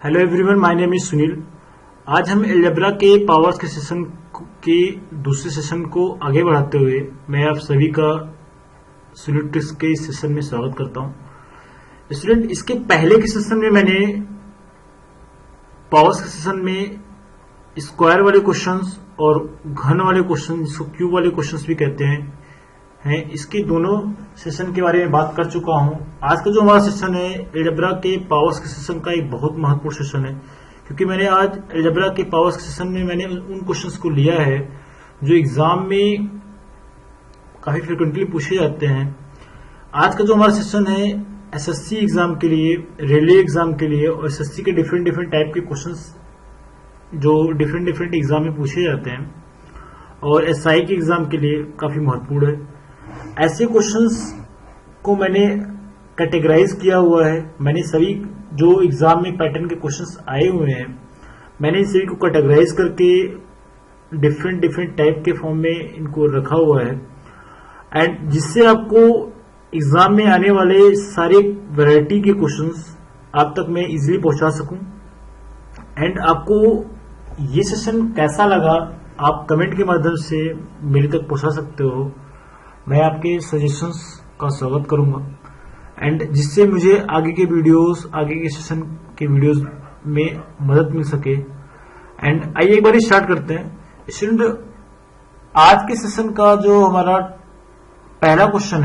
Hello everyone, my name is Sunil. आज हम algebra के पावर्स के सेशन के दूसरे सेशन को आगे बढ़ाते हुए मैं आप सभी का सोल्यूट्रिक्स के इस सेशन में स्वागत करता हूं। स्टूडेंट, इसके पहले के सेशन में मैंने पावर्स के सेशन में स्क्वायर वाले क्वेश्चंस और घन वाले क्वेश्चन, जिसको क्यूब वाले क्वेश्चंस भी कहते हैं, इसके दोनों सेशन के बारे में बात कर चुका हूं। आज का जो हमारा सेशन है अलजेब्रा के पावर्स के सेशन का एक बहुत महत्वपूर्ण सेशन है, क्योंकि मैंने आज अलजेब्रा के पावर्स के सेशन में मैंने उन क्वेश्चंस को लिया है जो एग्जाम में काफी फ्रिक्वेंटली पूछे जाते हैं। आज का जो हमारा सेशन है एसएससी एग्जाम के लिए, रेलवे एग्जाम के लिए और एसएससी के डिफरेंट टाइप के क्वेश्चंस जो डिफरेंट एग्जाम में पूछे जाते हैं और एसआई के एग्जाम के लिए काफी महत्वपूर्ण है। ऐसे क्वेश्चंस को मैंने कैटेगराइज किया हुआ है। मैंने सभी जो एग्जाम में पैटर्न के क्वेश्चंस आए हुए हैं, मैंने इन सभी को कैटेगराइज करके डिफरेंट टाइप के फॉर्म में इनको रखा हुआ है, एंड जिससे आपको एग्जाम में आने वाले सारे वैरायटी के क्वेश्चंस आप तक मैं इजीली पहुंचा सकूं। एंड आपको ये सेशन कैसा लगा आप कमेंट के माध्यम से मेरे तक पहुंचा सकते हो। मैं आपके सजेशंस का स्वागत करूंगा, एंड जिससे मुझे आगे के वीडियोस, आगे के सेशन के वीडियोस में मदद मिल सके। एंड आइए एक बार स्टार्ट करते हैं। स्टूडेंट, आज के सेशन का जो हमारा पहला क्वेश्चन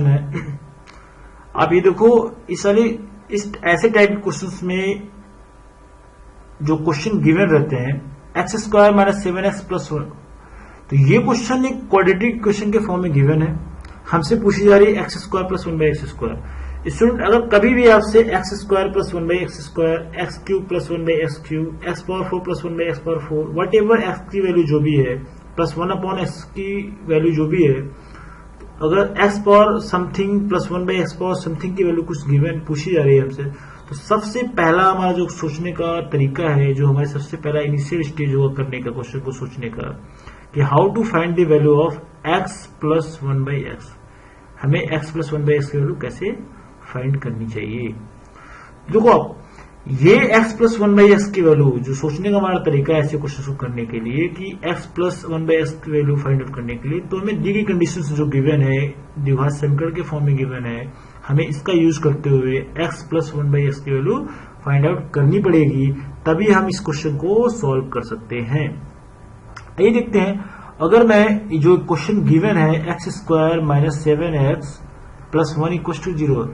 है, आप ये देखो, इस ऐसे टाइप के क्वेश्चंस में जो क्वेश्चन गिवन रहते हैं x² - 7x + 1, तो ये क्वेश्चन एक क्वाड्रेटिक क्वेश्चन के फॉर्म में गिवन है। हमसे पूछी जा रही है x² + 1/x²। स्टूडेंट, अगर कभी भी आपसे x² + 1/x², x³ + 1/x³, x⁴ + 1/x⁴, what ever x की वैल्यू जो भी है प्लस 1/x की वैल्यू जो भी है, अगर x समथिंग + 1/x समथिंग की वैल्यू कुछ गिवन पूछी जा रही है हमसे, तो सबसे पहला हमारा जो सोचने का तरीका है, जो हमारे सबसे पहला इनिशियल स्टेज होगा करने का क्वेश्चन को सोचने का, कि how to find the value of x + 1/x। हमें x + 1/x की वैल्यू कैसे फाइंड करनी चाहिए। देखो, आप ये x + 1/x की वैल्यू, जो सोचने का हमारा तरीका है ऐसे क्वेश्चन को करने के लिए कि x + 1/x की वैल्यू फाइंड आउट करने के लिए, तो हमें दी गई कंडीशन जो गिवन है, द्विघात समीकरण के फॉर्म में गिवन है, हमें इसका यूज करते हुए x + 1/x की वैल्यू फाइंड आउट करनी पड़ेगी, तभी हम इस क्वेश्चन को सॉल्व कर सकते हैं। आइए देखते हैं, अगर मैं जो क्वेश्चन गिवन है x² - 7x + 1 = 0,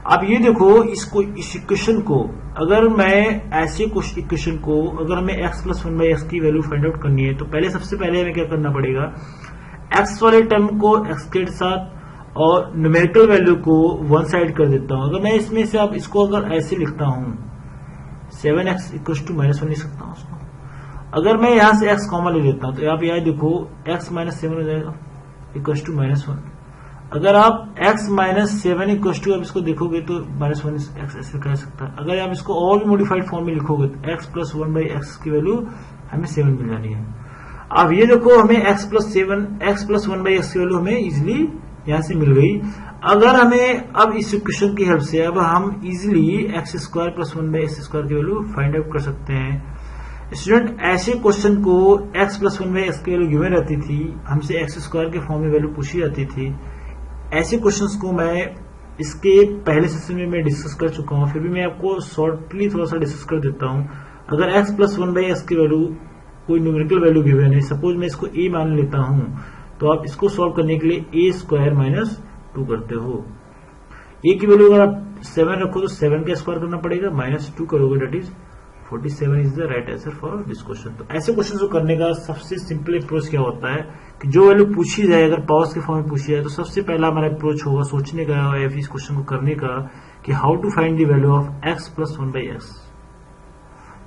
आप ये देखो, इस इक्वेशन को अगर मैं ऐसे इक्वेशन को अगर हमें x + 1/x की वैल्यू फाइंड आउट करनी है, तो सबसे पहले हमें क्या करना पड़ेगा, x वाले टर्म को x के साथ और न्यूमेरिकल वैल्यू को वन साइड कर देता हूं। अगर मैं इसमें से आप इसको अगर ऐसे लिखता हूं, 7x = -1 लिख सकता हूं उसको। अगर मैं यहां से x कॉमन ले लेता हूं, तो आप यहां देखो x - 7 हो जाएगा = -1। अगर आप x - 7 = आप इसको देखोगे तो -1x ऐसे कह सकता है। अगर आप इसको और भी मॉडिफाइड फॉर्म में लिखोगे तो x + 1/x की वैल्यू हमें 7 मिल जानी है। अब ये देखो, हमें x + 1/x की वैल्यू हमें इजिली यहां से मिल गई। अगर हमें अब इस इक्वेशन की हेल्प से अब हम इजिली x² + 1/x² की वैल्यू फाइंड आउट कर सकते हैं। स्टूडेंट, ऐसे क्वेश्चन को x + 1/x की वैल्यू गिवन रहती थी, हमसे x² के फॉर्म में वैल्यू पूछी जाती थी। ऐसे क्वेश्चंस को मैं इसके पहले सेशन में मैं डिस्कस कर चुका हूं, फिर भी मैं आपको शॉर्टली थोड़ा सा डिस्कस कर देता हूं। अगर x + 1/x की वैल्यू कोई न्यूमेरिकल वैल्यू गिवन है, सपोज मैं इसको a मान लेता हूं, तो आप इसको सॉल्व करने के लिए a² - 2 करते हो। a की वैल्यू अगर आप 7 रखो तो 7 का स्क्वायर करना पड़ेगा, -2 करोगे, that is 47 is the right answer for this question. तो ऐसे क्वेश्चन को करने का सबसे सिंपल अप्रोच क्या होता है कि जो वैल्यू पूछी जाए, अगर पावर्स के फॉर्म में पूछी जाए, तो सबसे पहला हमारा अप्रोच होगा सोचने का या फिर इस क्वेश्चन को करने का कि how to find the value of x + 1/x।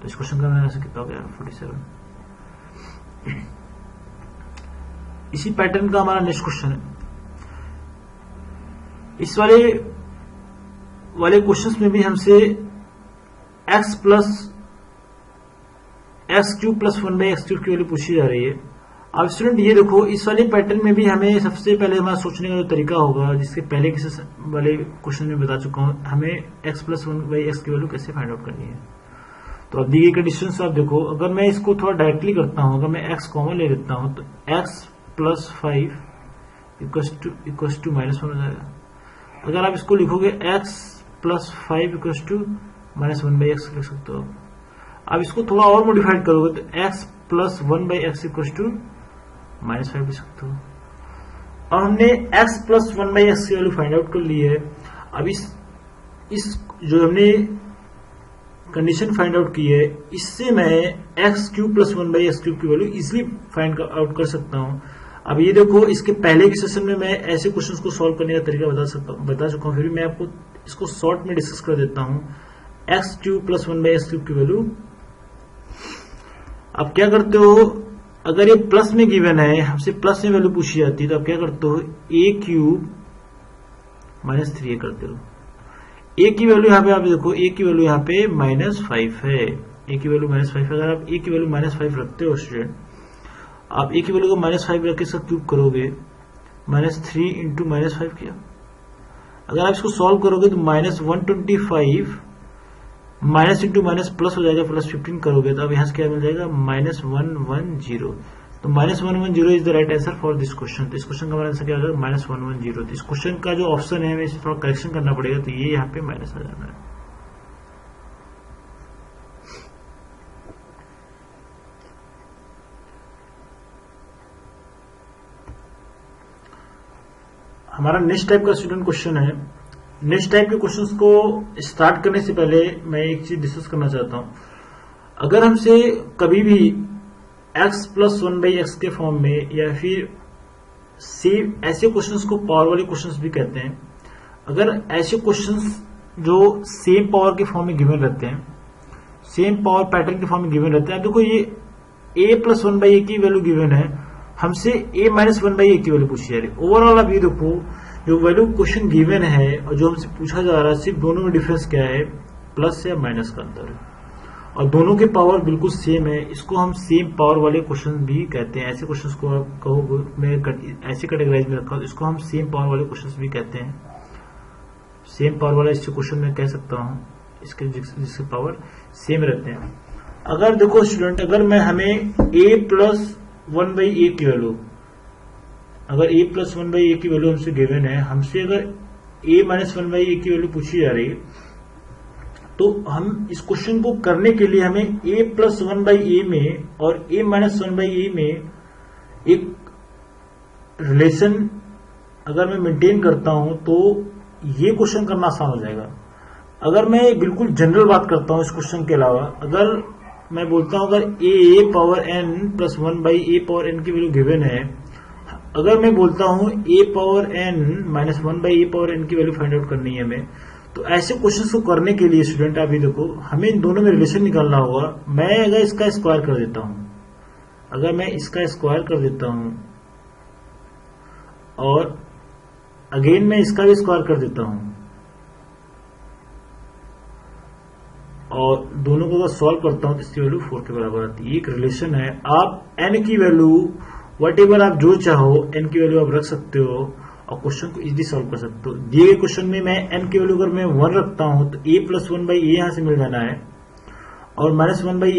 तो इस क्वेश्चन का मैंने कितना हो गया 47। इसी पैटर्न का हमारा नेक्स्ट क्वेश्चन है। इस वाले क्वेश्चंस में भी हमसे x + x³ + 1/x³ की वैल्यू पूछी जा रही है। अब स्टूडेंट ये देखो, इस वाले पैटर्न में भी हमें सबसे पहले हमारा सोचने का जो तरीका होगा, जिसके पहले के वाले क्वेश्चन में बता चुका हूं, हमें x प्लस 1/x की वैल्यू कैसे फाइंड आउट करनी है। तो अब दी गई कंडीशन से आप देखो, अगर मैं इसको थोड़ा डायरेक्टली करता हूं, अगर मैं x कॉमन ले लेता हूं तो x प्लस 5 इक्वस टू -1 हो जाएगा। अगर आप इसको लिखोगे x plus 5 equals to -1/x लिख सकते हो। अब इसको थोड़ा और मॉडिफाइड करोगे तो x plus 1/x equals to -5 लिख सकते हो। और हमने x प्लस 1/x की वैल्यू फाइंड आउट कर ली है। अब इस जो हमने कंडीशन फाइंड आउट की है, इससे मैं x³ प्लस 1/x³ की वैल्यू इजिली फाइंड आउट कर सकता हूं। अब ये देखो, इसके पहले के सेशन में मैं ऐसे क्वेश्चंस को सॉल्व करने का तरीका बता चुका हूं, फिर भी मैं आपको इसको शॉर्ट में डिस्कस कर देता हूं। x³ प्लस 1/x³ की वैल्यू आप क्या करते हो, अगर ये प्लस में गिवन है, हमसे प्लस में वैल्यू पूछी जाती है, तो आप क्या करते हो, a³ माइनस 3a करते हो। a की वैल्यू यहाँ पे आप देखो, a की वैल्यू यहाँ पे -5 है, a की वैल्यू -5 है। अगर आप a की वैल्यू -5 रखते हो स्टूडेंट, आप a की वैल्यू को -5 रख के इसका क्यूब करोगे, -3 इंटू -5 किया। अगर आप इसको सॉल्व करोगे तो -125 माइनस इंटू माइनस प्लस हो जाएगा, +15 करोगे तो अब यहाँ से क्या मिल जाएगा, -110। तो -110 is the right answer for this question. तो इस क्वेश्चन का हमारा आंसर क्या हो जाएगा, -110। तो इस क्वेश्चन का जो ऑप्शन है हमें इसे थोड़ा करेक्शन करना पड़ेगा, तो ये यहाँ पे माइनस आ जाना है। हमारा नेक्स्ट टाइप का स्टूडेंट क्वेश्चन है। नेक्स्ट टाइप के क्वेश्चंस को स्टार्ट करने से पहले मैं एक चीज डिस्कस करना चाहता हूं। अगर हमसे कभी भी x प्लस 1/x के फॉर्म में, या फिर सेम ऐसे क्वेश्चंस को पावर वाले क्वेश्चंस भी कहते हैं, अगर ऐसे क्वेश्चंस जो सेम पावर के फॉर्म में गिवन रहते हैं, सेम पावर पैटर्न के फॉर्म में गिवन रहते हैं, देखो ये a प्लस 1/a की वैल्यू गिवन है, हमसे a माइनस 1/a की वैल्यू पूछी जा रही है। ओवरऑल आप ये देखो, जो वैल्यू क्वेश्चन गिवन है और जो हमसे पूछा जा रहा है, सिर्फ दोनों में डिफरेंस क्या है, प्लस या माइनस का अंतर है, और दोनों के पावर बिल्कुल सेम है। इसको हम सेम पावर वाले क्वेश्चन भी कहते हैं। ऐसे क्वेश्चंस को आप कहो, मैं ऐसे कैटेगराइज में रखा हूं, इसको हम सेम पावर वाले क्वेश्चंस भी कहते हैं। सेम पावर वाला इससे क्वेश्चन मैं कह सकता हूं, इसके जिसके पावर सेम रहते हैं। अगर देखो स्टूडेंट, अगर मैं हमें a प्लस 1/a की वैल्यू, अगर a प्लस 1/a की वैल्यू हमसे गिवन है, हमसे अगर a माइनस 1/a की वैल्यू पूछी जा रही है, तो हम इस क्वेश्चन को करने के लिए हमें a प्लस 1/a में और a माइनस 1/a में एक रिलेशन अगर मैं मेंटेन करता हूं, तो ये क्वेश्चन करना आसान हो जाएगा। अगर मैं बिल्कुल जनरल बात करता हूं इस क्वेश्चन के अलावा, अगर मैं बोलता हूं अगर a power n plus 1/a power n की वैल्यू गिवन है, अगर मैं बोलता हूं a power n minus 1/a power n की वैल्यू फाइंड आउट करनी है हमें, तो ऐसे क्वेश्चंस को करने के लिए स्टूडेंट आप ये देखो, हमें इन दोनों में रिलेशन निकालना होगा। मैं अगर इसका स्क्वायर कर देता हूं, अगर मैं इसका स्क्वायर कर देता हूं और अगेन मैं इसका भी स्क्वायर कर देता हूं, और दोनों को अगर सॉल्व करता हूं तो इसकी वैल्यू 4 के बराबर आती है। एक रिलेशन है। आप n की वैल्यू वट एवर आप जो चाहो, n की वैल्यू आप रख सकते हो और क्वेश्चन को इजीली सॉल्व कर सकते हो। दिए गए क्वेश्चन में मैं n की वैल्यू अगर मैं 1 रखता हूं तो a प्लस 1/a यहां से मिल जाना है, और minus 1/a,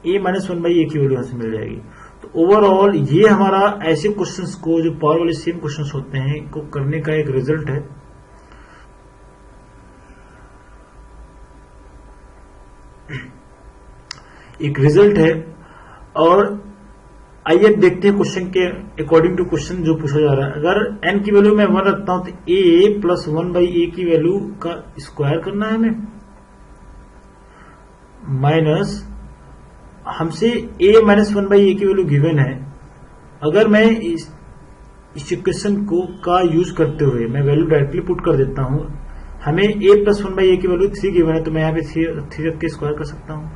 a minus 1/a की वैल्यू यहां से मिल जाएगी। तो ओवरऑल ये हमारा ऐसे क्वेश्चंस को, जो पावर वाले सेम क्वेश्चंस होते हैं, को करने का एक रिजल्ट है। एक रिजल्ट है। और आइए देखते हैं क्वेश्चन के अकॉर्डिंग टू क्वेश्चन जो पूछा जा रहा है। अगर n की वैल्यू मैं 1 रखता हूं तो a प्लस 1/a की वैल्यू का स्क्वायर करना है हमें, माइनस हमसे a माइनस 1/a की वैल्यू गिवन है। अगर मैं इस इक्वेशन को का यूज करते हुए मैं वैल्यू डायरेक्टली पुट कर देता हूं, हमें a प्लस 1/a की वैल्यू 3 गिवन है, तो मैं यहाँ पे 3 रख के स्क्वायर कर सकता हूं,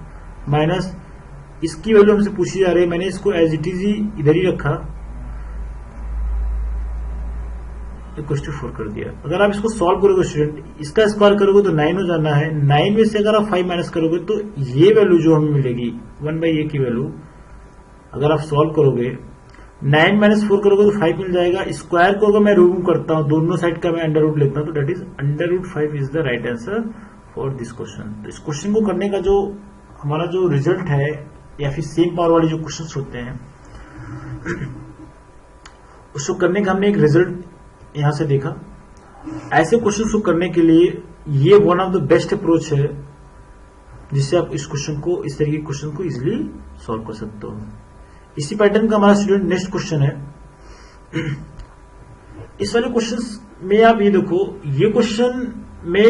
माइनस इसकी वैल्यू हमसे पूछी जा रही है, मैंने इसको एज इट इज इधर ही रखा, इक्वल टू 4 कर दिया। अगर आप इसको सॉल्व करोगे स्टूडेंट, इसका स्क्वायर करोगे तो 9 हो जाना है। 9 में से अगर आप 5 माइनस करोगे तो ये वैल्यू जो हमें मिलेगी 1/a की वैल्यू, अगर आप सॉल्व करोगे 9 माइनस 4 करोगे तो 5 मिल जाएगा। स्क्वायर को अगर मैं रिमूव करता हूं, दोनों साइड का मैं अंडर रूट लेता हूं, तो that is under root 5 is the right answer for this question. तो इस क्वेश्चन को करने का जो हमारा जो रिजल्ट है, या फिर सेम पावर वाले जो क्वेश्चंस होते हैं, उसको करने का हमने एक रिजल्ट यहां से देखा। ऐसे क्वेश्चन को करने के लिए ये one of the best approach है, जिससे आप इस क्वेश्चन को, इस तरीके के क्वेश्चन को इजिली सॉल्व कर सकते हो। इसी पैटर्न का हमारा स्टूडेंट नेक्स्ट क्वेश्चन है। इस वाले क्वेश्चन में आप ये देखो, ये क्वेश्चन में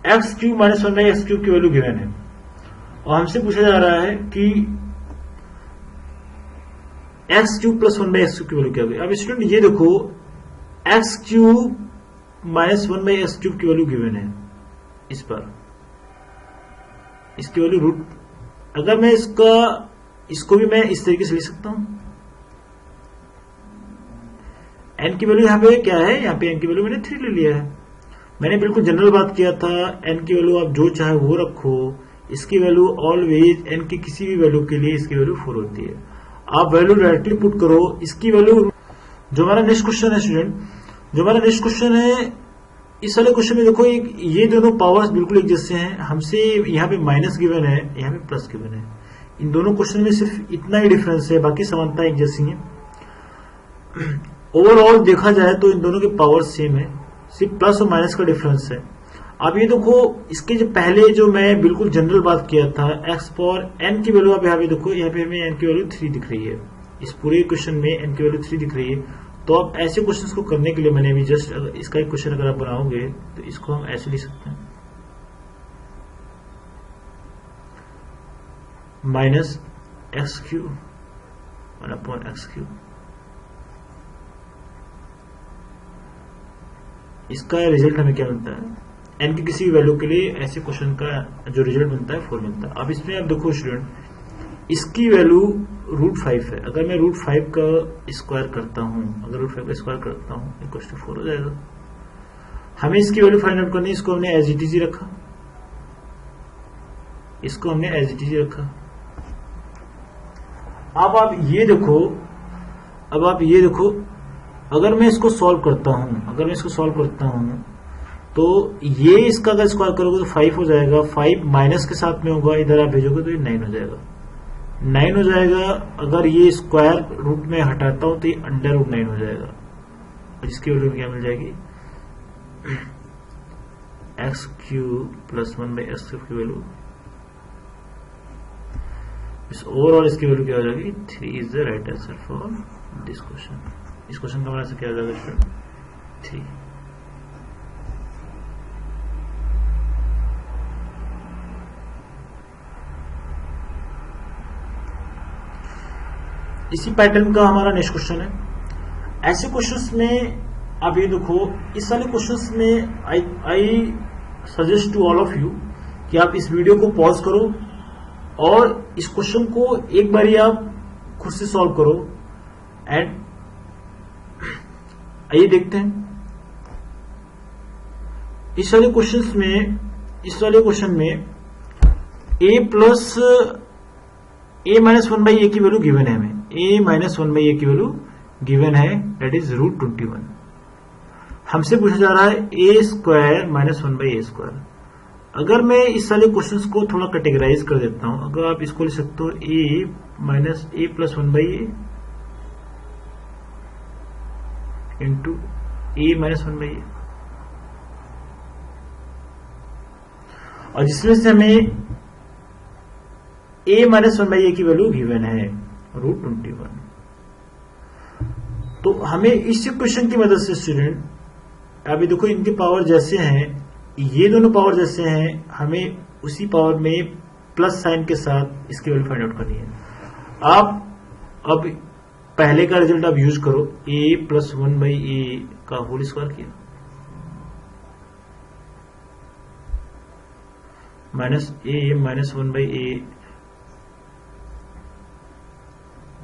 x cube minus 1 by x cube की वैल्यू गिवन है, और हमसे पूछा जा रहा है कि x cube plus 1 by x cube की वैल्यू क्या होगी। अब स्टूडेंट ये देखो, x cube minus 1 by x cube की वैल्यू गिवन है इस पर, इसकी वैल्यू रूट, अगर मैं इसको भी मैं इस तरीके से लिख सकता हूं। एन की वैल्यू यहां पे क्या है, यहां पे एन की वैल्यू मैंने 3 ले लिया है। मैंने बिल्कुल जनरल बात किया था, एन की वैल्यू आप जो चाहे वो रखो, इसकी वैल्यू ऑलवेज एन की किसी भी वैल्यू के लिए इसकी वैल्यू 4 होती है। आप वैल्यू डायरेक्टली पुट करो, इसकी वैल्यू, जो हमारा नेक्स्ट क्वेश्चन है स्टूडेंट, जो हमारा नेक्स्ट क्वेश्चन है, इस वाले क्वेश्चन में देखो, ये दोनों पावर्स बिल्कुल एक जैसे हैं। हमसे यहाँ पे माइनस गिवन है, यहाँ पे प्लस गिवन है। इन दोनों क्वेश्चन में सिर्फ इतना ही डिफरेंस है, बाकी समानता एक जैसी है। ओवरऑल देखा जाए तो इन दोनों के पावर सेम है, सिर्फ प्लस और माइनस का डिफरेंस है। अब ये देखो, इसके जो पहले जो मैं बिल्कुल जनरल बात किया था, एक्स पावर एन की वैल्यू, आप यहाँ पे देखो, यहाँ पे हमें एन की वैल्यू 3 दिख रही है। इस पूरे क्वेश्चन में एन की वैल्यू 3 दिख रही है। तो अब ऐसे क्वेश्चंस को करने के लिए मैंने अभी जस्ट इसका एक क्वेश्चन अगर आप बनाओगे तो इसको हम ऐसे लिख सकते हैं, minus x cube one upon x cube. इसका रिजल्ट हमें क्या मिलता है, एन की किसी भी वैल्यू के लिए ऐसे क्वेश्चन का जो रिजल्ट मिलता है 4 मिलता है। अब इसमें आप देखो स्टूडेंट, इसकी वैल्यू रूट 5 है। अगर मैं रूट 5 का स्क्वायर करता हूं, अगर रूट 5 का स्क्वायर करता हूं, इक्वल टू 4 हो जाएगा। हमें इसकी वैल्यू फाइंड आउट करनी है, इसको हमने एज इट इज रखा, इसको हमने एज इट इज रखा। अब आप ये देखो, अगर मैं इसको सॉल्व करता हूं, तो ये इसका अगर स्क्वायर करोगे तो 5 हो जाएगा। 5 माइनस के साथ में होगा, इधर आप भेजोगे तो ये 9 हो जाएगा। 9 हो जाएगा। अगर ये स्क्वायर रूट में हटाता हूं तो ये अंडर रूट 9 हो जाएगा, और इसकी वैल्यू क्या मिल जाएगी, x cube plus 1 by x cube की वैल्यू। इस ओवरऑल इसकी वैल्यू क्या हो जाएगी, 3 is the right answer for this question. इस क्वेश्चन का आंसर क्या हो जाएगा, 3। इसी पैटर्न का हमारा नेक्स्ट क्वेश्चन है। ऐसे क्वेश्चंस में आप ये देखो, इस वाले क्वेश्चंस में I suggest to all of you कि आप इस वीडियो को पॉज करो और इस क्वेश्चन को एक बार आप खुद से सॉल्व करो। एंड आइए देखते हैं इस वाले क्वेश्चन में a plus a minus 1 by a की वैल्यू गिवन है। हमें a माइनस 1 बाई ए की वैल्यू गिवन है, दैट इज रूट 21। हमसे पूछा जा रहा है a square minus 1 by A square. अगर मैं इस वाले क्वेश्चंस को थोड़ा कैटेगराइज कर देता हूं, अगर आप इसको लिख सकते हो a minus a plus 1 by a into a minus 1 by a, और जिसमें से हमें a माइनस 1 बाई ए की वैल्यू गिवन है रूट 21। तो हमें इस इक्वेशन की मदद से स्टूडेंट, अभी देखो इनके पावर जैसे हैं, ये दोनों पावर जैसे हैं, हमें उसी पावर में प्लस साइन के साथ इसकी वैल्यू फाइंड आउट करनी है। आप अब पहले का रिजल्ट आप यूज करो, a प्लस 1 बाई ए का होल स्क्वायर किया, minus a minus 1 by a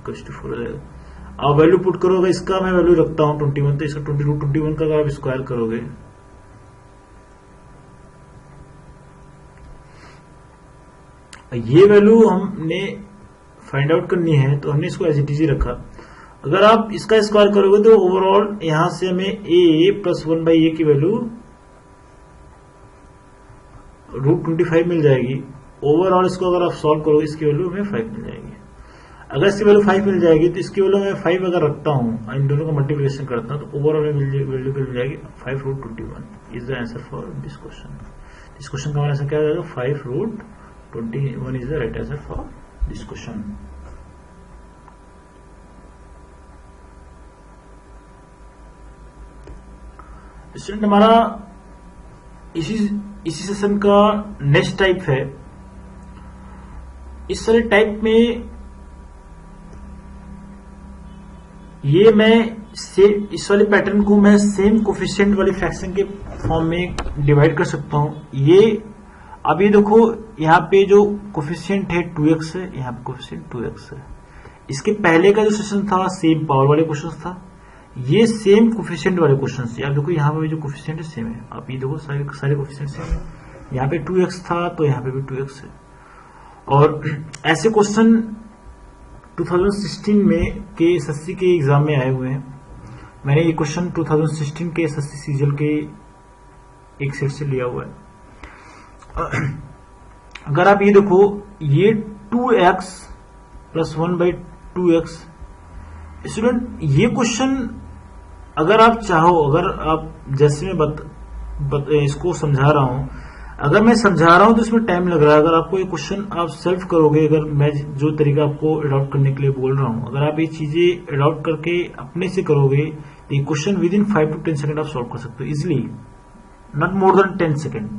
to 4 हो जाएगा। आप वैल्यू पुट करोगे, इसका मैं वैल्यू रखता हूं 21, तो इसका 21 का अगर आप स्क्वायर करोगे ये वैल्यू हमने फाइंड आउट करनी है, तो हमने इसको एज इट इज रखा। अगर आप इसका स्क्वायर करोगे तो ओवरऑल यहां से हमें a प्लस 1/a की वैल्यू √25 मिल जाएगी। ओवरऑल इसको अगर आप सॉल्व करोगे इसकी वैल्यू हमें 5 मिल जाएगी। अगर इसकी वैल्यू 5 मिल जाएगी तो इसकी वैल्यू मैं 5 अगर रखता हूं, इन दोनों का मल्टीप्लिकेशन करता हूं, तो ओवरऑल वैल्यू मिल जाएगी 5√21 is the answer for this question. इस क्वेश्चन का आंसर क्या हो जाएगा? 5√21 is the right answer for this question. Student, हमारा इसी सेशन का नेक्स्ट टाइप है। इस सारे टाइप में ये मैं इस वाले पैटर्न को मैं सेम कोफिशिएंट वाली फ्रैक्शन के फॉर्म में डिवाइड कर सकता हूं। ये अब ये देखो, यहाँ पे जो कोफिशिएंट है 2x है, यहाँ पे कोफिशिएंट 2x है। इसके पहले का जो सेशन था सेम पावर वाले क्वेश्चन था, ये सेम कोफिशिएंट वाले क्वेश्चन थे। आप देखो यहाँ पे जो कोफिशिएंट है सेम है। आप ये देखो सारे कोफिशिएंट सेम है। यहाँ पे 2x था तो यहाँ पे भी 2x है। और ऐसे क्वेश्चन 2016 में के एसएससी के एग्जाम में आए हुए हैं। मैंने ये क्वेश्चन 2016 के एसएससी सीजल के एक सेट से लिया हुआ है। अगर आप ये देखो, ये 2x प्लस 1/2x, स्टूडेंट ये क्वेश्चन अगर आप चाहो, अगर आप जैसे मैं इसको समझा रहा हूं, अगर मैं समझा रहा हूं तो इसमें टाइम लग रहा है। अगर आपको ये क्वेश्चन आप सेल्फ करोगे, अगर मैं जो तरीका आपको अडॉप्ट करने के लिए बोल रहा हूं, अगर आप ये चीजें अडॉप्ट करके अपने से करोगे तो ये question with in 5 to 10 second आप सॉल्व कर सकते हो easily, not more than 10 second.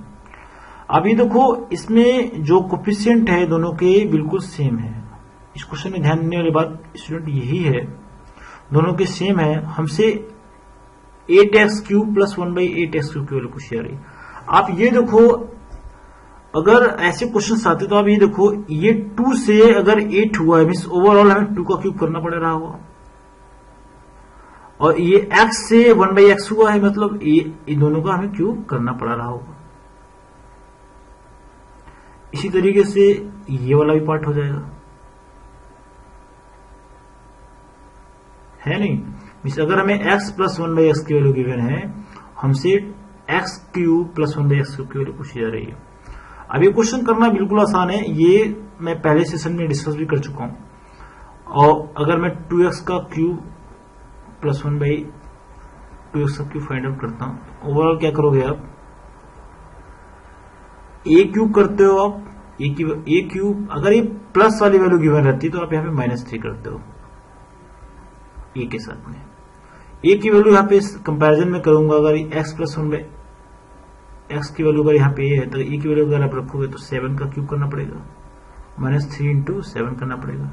अब ये देखो, इसमें जो कोफिशिएंट है दोनों के बिल्कुल सेम है। इस क्वेश्चन में ध्यान देने वाली बात स्टूडेंट यही है, दोनों के सेम है। हमसे 8x³ प्लस 1/8x³ की वैल्यू पूछी जा रही। आप ये देखो, अगर ऐसे क्वेश्चन आते तो आप ये देखो, ये 2 से अगर 8 हुआ है मीन्स ओवरऑल हमें 2 का क्यूब करना पड़ रहा होगा। और ये x से 1/x हुआ है, मतलब ये दोनों का हमें क्यूब करना पड़ रहा होगा। इसी तरीके से ये वाला भी पार्ट हो जाएगा, है नहीं? मीन्स अगर हमें x प्लस 1/x की वैल्यू गिवन है, हमसे x³ प्लस 1/x³ की वैल्यू पूछी जा रही है। अब ये क्वेश्चन करना बिल्कुल आसान है, ये मैं पहले सेशन में डिस्कस भी कर चुका हूं। और अगर मैं 2x का क्यूब प्लस 1/2x का क्यूब फाइंड आउट करता हूं, ओवरऑल क्या करोगे आप? a³ करते हो आप, a³ अगर ये प्लस वाली वैल्यू गिवन रहती तो आप यहाँ पे -3 करते हो a के साथ में। a की वैल्यू यहाँ पे कंपैरिजन में करूंगा, अगर x प्लस 1/x की वैल्यू अगर यहाँ पे a है तो a की वैल्यू अगर आप रखोगे तो 7 का क्यूब करना पड़ेगा, -3 इंटू 7 करना पड़ेगा।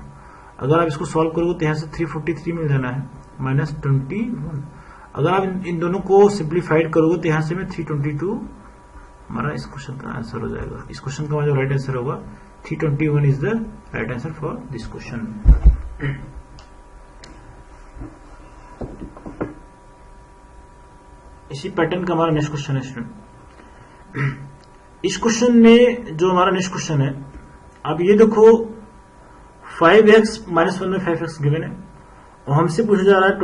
अगर आप इसको सॉल्व करोगे तो यहाँ से 343 मिल जाना है, -21। अगर आप इन दोनों को सिंप्लीफाइड करोगे तो यहाँ से में 322 हमारा इस क्वेश्चन का आंसर हो जाएगा। इस क्वेश्चन का जो राइट आंसर होगा 321 is the right answer for this question. इसी पैटर्न का हमारा नेक्स्ट क्वेश्चन है स्टूडेंट। इस क्वेश्चन में जो हमारा नेक्स्ट क्वेश्चन है, अब ये देखो 5x - 1/5x गिवन है और हमसे पूछा जा रहा है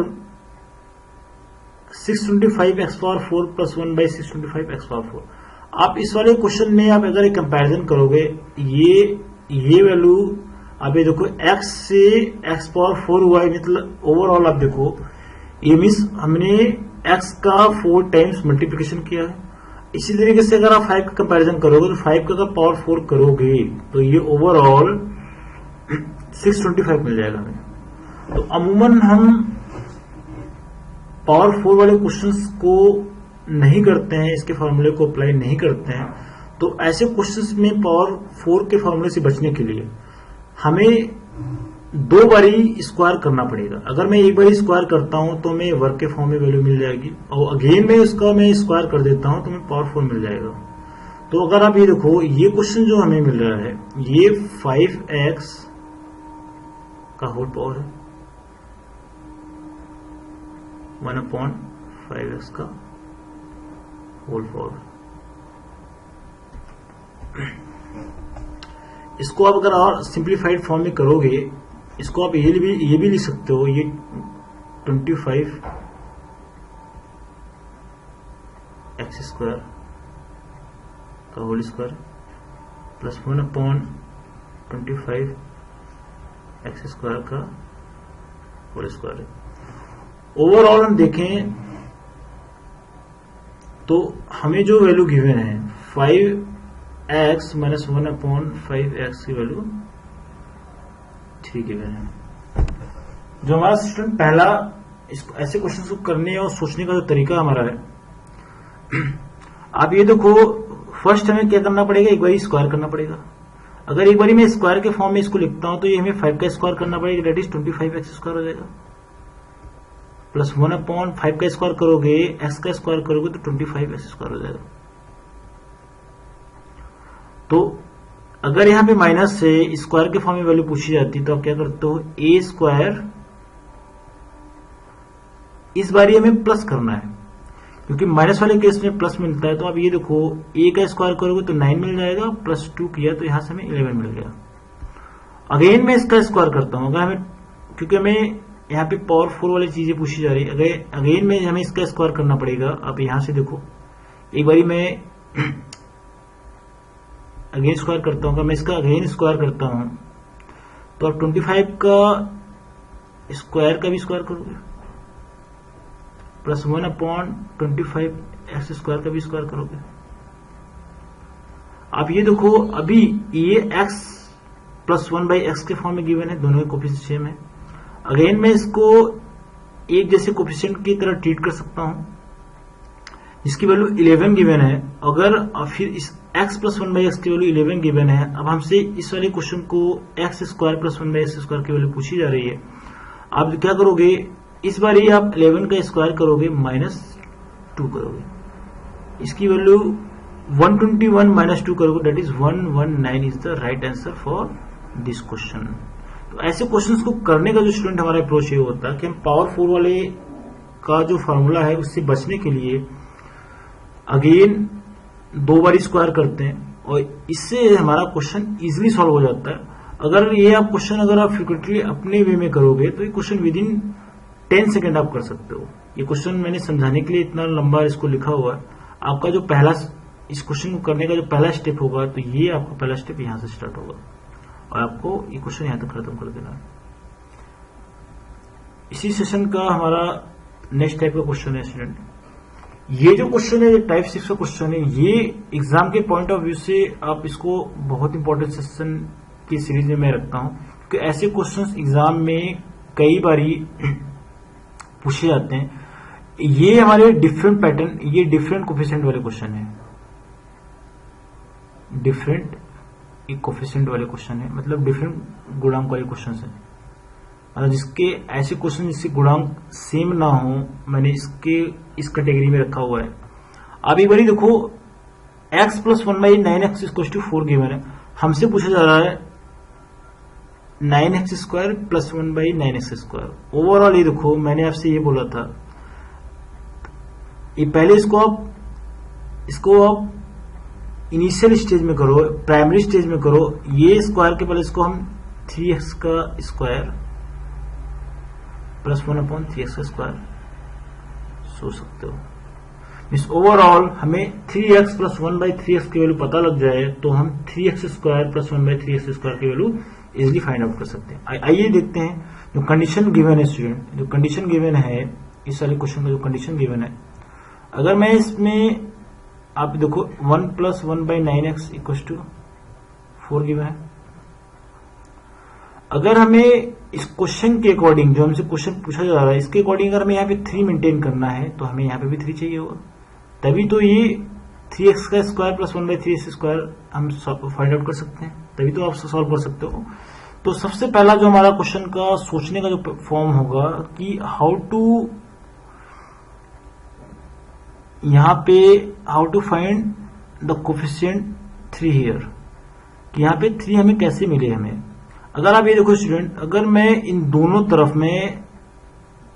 625x⁴ प्लस 1/625x⁴। आप इस वाले क्वेश्चन में आप अगर एक कंपैरिजन करोगे, ये वैल्यू आप ये देखो x से x⁴ हुआ है, मतलब ओवरऑल आप देखो ये मीन्स हमने x का 4 टाइम्स मल्टीप्लिकेशन किया है। इसी तरीके से अगर आप 5 का कंपैरिजन करोगे तो 5 का अगर पावर 4 करोगे तो ये ओवरऑल 625 मिल जाएगा हमें। तो अमूमन हम पावर 4 वाले क्वेश्चंस को नहीं करते हैं, इसके फॉर्मूले को अप्लाई नहीं करते हैं। तो ऐसे क्वेश्चंस में पावर 4 के फॉर्मूले से बचने के लिए हमें 2 बारी स्क्वायर करना पड़ेगा। अगर मैं एक बारी स्क्वायर करता हूं तो मैं वर्क के फॉर्म में वैल्यू मिल जाएगी, और अगेन मैं इसका मैं स्क्वायर कर देता हूं तो मैं पावर 4 मिल जाएगा। तो अगर आप ये देखो, ये क्वेश्चन जो हमें मिल रहा है ये 5x का होल पावर है, 1/5x का होल पावर। इसको आप अगर और सिंप्लीफाइड फॉर्म में करोगे, इसको आप ये भी लिख सकते हो, ये 25 एक्स स्क्वायर का whole square plus 1/25 x square का होल स्क्वायर है। ओवरऑल हम देखें तो हमें जो वैल्यू गिवन है 5x माइनस 1/5x की वैल्यू 3 गिवन है। जो हमारा स्टूडेंट पहला ऐसे क्वेश्चन को करने और सोचने का जो तरीका हमारा है, आप ये देखो, फर्स्ट हमें क्या करना पड़ेगा, एक बार स्क्वायर करना पड़ेगा। अगर एक बारी मैं स्क्वायर के फॉर्म में इसको लिखता हूं तो ये हमें 5 का स्क्वायर करना पड़ेगा, दैट इज 25x स्क्वायर हो जाएगा, प्लस 1/5 का स्क्वायर करोगे, x का स्क्वायर करोगे तो 25x स्क्वायर हो जाएगा। तो अगर यहां पे माइनस से स्क्वायर के फॉर्म में वैल्यू पूछी जाती तो आप क्या करते हो, a स्क्वायर, इस बारी हमें प्लस करना है क्योंकि माइनस वाले केस में प्लस मिलता है। तो आप ये देखो, a का स्क्वायर करोगे तो 9 मिल जाएगा, प्लस 2 किया तो यहां से हमें 11 मिल गया। अगेन मैं इसका स्क्वायर करता हूं, अगर हमें, क्योंकि हमें यहाँ पे पावर 4 वाली चीजें पूछी जा रही है, अगेन में हमें इसका स्क्वायर करना पड़ेगा। आप यहां से देखो, एक बारी मैं अगेन स्क्वायर करता हूं, अगर मैं इसका अगेन स्क्वायर करता हूं तो आप 25 का स्क्वायर का भी स्क्वायर करोगे, प्लस 1/25 एक्स स्क्वायर का भी स्क्वायर करोगे। आप ये देखो, अभी ये x प्लस 1/x के फॉर्म में गिवन है, दोनों के कोफिशिएंट सेम है। अगेन मैं इसको एक जैसे कोफिशिएंट की तरह ट्रीट कर सकता हूं, जिसकी वैल्यू 11 गिवन है। अगर फिर इस x प्लस 1/x की वैल्यू 11 गिवन है, अब हमसे इस वाले क्वेश्चन को x square plus 1/x square की वैल्यू पूछी जा रही है। आप क्या करोगे, इस बार ही आप 11 का स्क्वायर करोगे, -2 करोगे, इसकी वैल्यू 121 -2 करोगे, that is 119 is the right answer for this question. तो ऐसे क्वेश्चंस को करने का जो स्टूडेंट हमारा अप्रोच ये होता है कि हम पावर 4 वाले का जो फॉर्मूला है उससे बचने के लिए अगेन 2 बार स्क्वायर करते हैं और इससे हमारा क्वेश्चन इजीली सॉल्व हो जाता है। अगर ये आप क्वेश्चन अगर आप फ्रिक्वेंटली अपने वे में करोगे तो ये क्वेश्चन विद इन 10 सेकेंड आप कर सकते हो। ये क्वेश्चन मैंने समझाने के लिए इतना लंबा इसको लिखा हुआ है। आपका जो पहला इस क्वेश्चन को करने का जो पहला स्टेप होगा, तो ये आपका पहला स्टेप यहां से स्टार्ट होगा और आपको ये क्वेश्चन यहां तक खत्म कर देना है। इसी सेशन का हमारा नेक्स्ट टाइप का क्वेश्चन है स्टूडेंट, ये जो क्वेश्चन है, टाइप 6 का क्वेश्चन है, ये एग्जाम के पॉइंट ऑफ व्यू से आप इसको बहुत इंपॉर्टेंट सेशन की सीरीज में मैं रखता हूं क्योंकि ऐसे क्वेश्चंस एग्जाम में कई बारी पूछे जाते हैं। ये हमारे डिफरेंट पैटर्न, ये डिफरेंट कोफिशिएंट वाले क्वेश्चन है, डिफरेंट कोफिशिएंट वाले क्वेश्चन है, मतलब डिफरेंट गुणांक वाले क्वेश्चन है, मतलब जिसके ऐसे क्वेश्चन जिसके गुणांक सेम ना हो, मैंने इसके इस कैटेगरी में रखा हुआ है। आप एक बार देखो, x plus 1/9x equal to 4 given है, हमसे पूछा जा रहा है 9x square plus 1/9x square. Overall ये देखो, मैंने आपसे ये बोला था, ये पहले इसको आप इनिशियल स्टेज में करो, प्राइमरी स्टेज में करो, ये स्क्वायर के पहले इसको हम 3x का स्क्वायर प्लस 1/3x का स्क्वायर सोच सकते हो। मीन्स ओवरऑल हमें 3x प्लस 1/3x की वैल्यू पता लग जाए तो हम 3x square plus 1/3x square की वैल्यू इजिली फाइंड आउट कर सकते हैं। आइए देखते हैं जो कंडीशन गिवन है स्टूडेंट, जो कंडीशन गिवन है इस वाले क्वेश्चन का, जो कंडीशन गिवन है, अगर मैं इसमें आप देखो 1 plus 1/9x equal to 4 given है। अगर हमें इस क्वेश्चन के अकॉर्डिंग, जो हमसे क्वेश्चन पूछा जा रहा है, इसके अकॉर्डिंग अगर हमें यहाँ पे 3 मेंटेन करना है तो हमें यहाँ पे भी 3 चाहिए होगा, तभी तो ये 3x का स्क्वायर प्लस 1/3x स्क्वायर हम फाइंड आउट कर सकते हैं, तभी तो आप सॉल्व कर सकते हो। तो सबसे पहला जो हमारा क्वेश्चन का सोचने का जो फॉर्म होगा कि how to find the coefficient 3 here, कि यहाँ पे 3 हमें कैसे मिले हमें। अगर आप ये देखो स्टूडेंट, अगर मैं इन दोनों तरफ में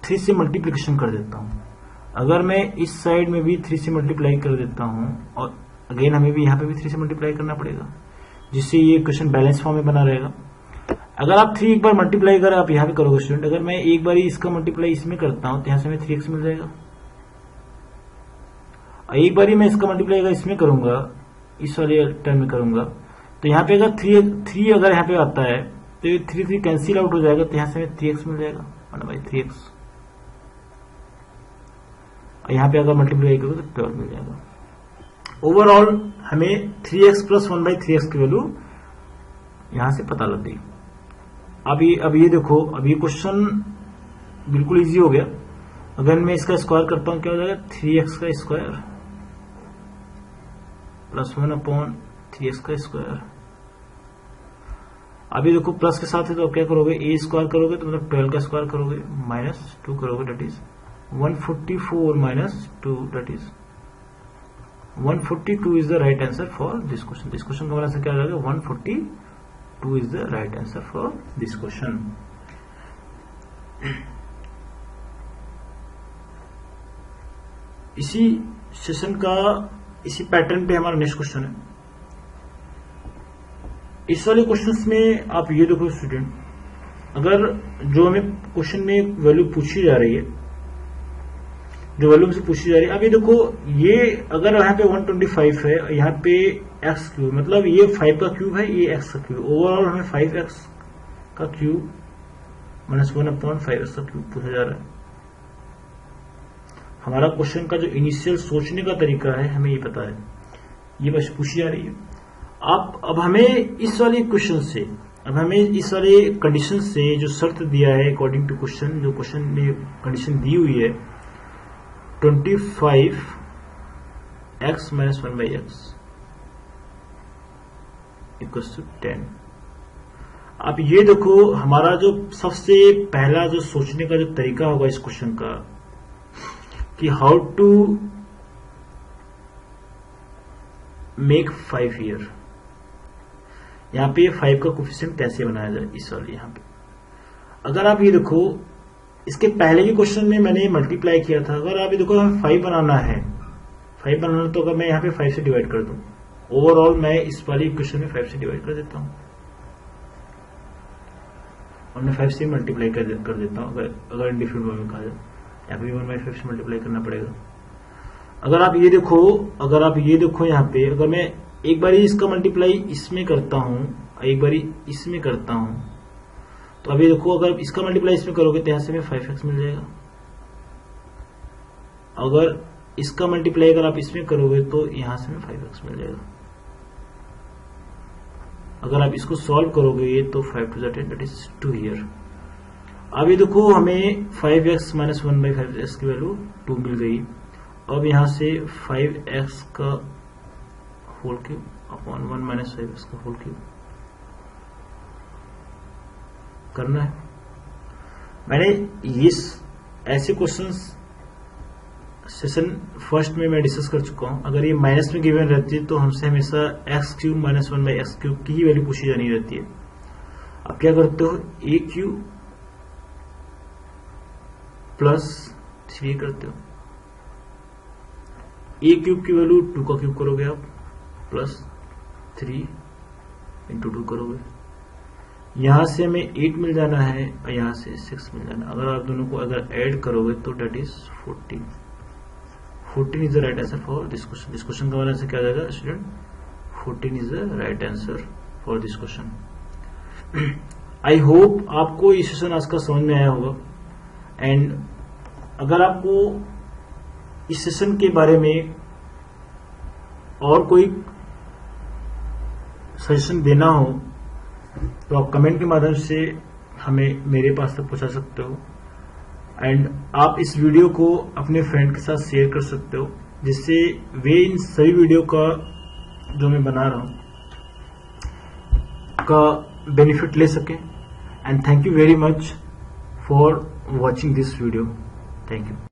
3 से मल्टीप्लीकेशन कर देता हूं, अगर मैं इस साइड में भी 3 से मल्टीप्लाई कर देता हूं और अगेन हमें भी यहाँ पे भी 3 से मल्टीप्लाई करना पड़ेगा, जिससे ये क्वेश्चन बैलेंस फॉर्म में बना रहेगा। अगर आप 3 एक बार मल्टीप्लाई अगर आप यहाँ पे करोगे स्टूडेंट, अगर मैं एक बार इसका मल्टीप्लाई इसमें करता हूं तो यहाँ से हमें 3x मिल जाएगा। एक बार मैं इसका मल्टीप्लाई अगर इसमें करूंगा, इस वाले टर्म में करूंगा, तो यहाँ पे अगर 3 अगर यहाँ पे आता है तो ये 3 कैंसिल आउट हो जाएगा, तो यहाँ से हमें 3x मिल जाएगा 1/3x। और यहाँ पे अगर मल्टीप्लाई करोगे तो 12 मिल जाएगा। ओवरऑल हमें 3x प्लस 1/3x की वैल्यू यहां से पता लग गई। अब ये देखो, अब ये क्वेश्चन बिल्कुल इजी हो गया। अगर मैं इसका स्क्वायर करता हूं क्या हो जाएगा, 3x का स्क्वायर प्लस 1/3x का स्क्वायर। अभी देखो प्लस के साथ है तो आप क्या करोगे, a स्क्वायर करोगे तो मतलब 12 का स्क्वायर करोगे, -2 करोगे, that is 144 -2, that is 142 is the right answer for this question. This question का हमारा आंसर क्या हो जाएगा, 142 is the right answer for this question. इसी सेशन का इसी पैटर्न पे हमारा नेक्स्ट क्वेश्चन है। इस वाले क्वेश्चंस में आप ये देखो स्टूडेंट, अगर जो हमें क्वेश्चन में वैल्यू पूछी जा रही है, जो वैल्यू से पूछी जा रही है, अब ये देखो, ये अगर यहाँ पे 125 है, यहाँ पे एक्स क्यूब, मतलब ये 5 का क्यूब है, ये एक्स का क्यूब, ओवरऑल हमें 5x का क्यूब -1/5x का क्यूब पूछा जा रहा है। हमारा क्वेश्चन का जो इनिशियल सोचने का तरीका है हमें ये पता है, ये बस पूछी जा रही है। अब हमें इस वाले क्वेश्चन से, अब हमें इस वाले कंडीशन से जो शर्त दिया है अकॉर्डिंग टू क्वेश्चन, जो क्वेश्चन में कंडीशन दी हुई है 25x - 1/x = 10। अब ये देखो, हमारा जो सबसे पहला जो सोचने का जो तरीका होगा इस क्वेश्चन का, कि हाउ टू मेक 5 हियर। यहां पे 5 का कोफिशिएंट कैसे बनाया जाए इस वाले यहां पे। अगर आप ये देखो, इसके पहले के क्वेश्चन में मैंने मल्टीप्लाई किया था। अगर आप ये देखो, हमें 5 बनाना है, 5 बनाना, तो अगर मैं यहाँ पे 5 से डिवाइड कर दूं, ओवरऑल मैं इस वाली इक्वेशन में 5 से डिवाइड कर देता हूं और मैं 5 से मल्टीप्लाई कर देता हूं। अगर इंडिफरेंट वे में कहा जाए, यहाँ पे 1/5 से मल्टीप्लाई करना पड़ेगा। अगर आप ये देखो यहाँ पे, अगर मैं एक बारी इसका मल्टीप्लाई इसमें करता हूं, एक बारी इसमें करता हूं, तो अभी देखो, अगर इसका मल्टीप्लाई इसमें करोगे तो यहां से हमें 5x मिल जाएगा। अगर इसका मल्टीप्लाई अगर आप इसमें करोगे तो यहां से हमें 5x मिल जाएगा। अगर आप इसको सॉल्व करोगे तो 5 to the 10, that is 2 here. अभी देखो, हमें 5x - 1/5x की वैल्यू 2 मिल गई। अब यहां से 5x का होल क्यूब अपॉन 1 - 5x का होल क्यूब करना है। मैंने ये ऐसे क्वेश्चंस सेशन फर्स्ट में मैं डिस्कस कर चुका हूं। अगर ये माइनस में गिवन रहती है तो हमसे हमेशा x³ - 1/x³ की ही वैल्यू पूछी जानी रहती है। अब क्या करते हो, a³ + 3 करते हो। a³ की वैल्यू 2 का क्यूब करोगे आप, प्लस 3 × 2 करोगे। यहां से हमें 8 मिल जाना है और यहां से 6 मिल जाना है। अगर आप दोनों को अगर ऐड करोगे तो that is 14 is the right answer for this question. This question का हमारा आंसर क्या आ जाएगा student, 14 is the right answer for this question. I hope आपको ये सेशन आज का समझ में आया होगा। एंड अगर आपको इस सेशन के बारे में और कोई सजेशन देना हो तो आप कमेंट के माध्यम से हमें मेरे पास तक पहुंचा सकते हो। एंड आप इस वीडियो को अपने फ्रेंड के साथ शेयर कर सकते हो, जिससे वे इन सभी वीडियो का जो मैं बना रहा हूं का बेनिफिट ले सकें। And thank you very much for watching this video. Thank you.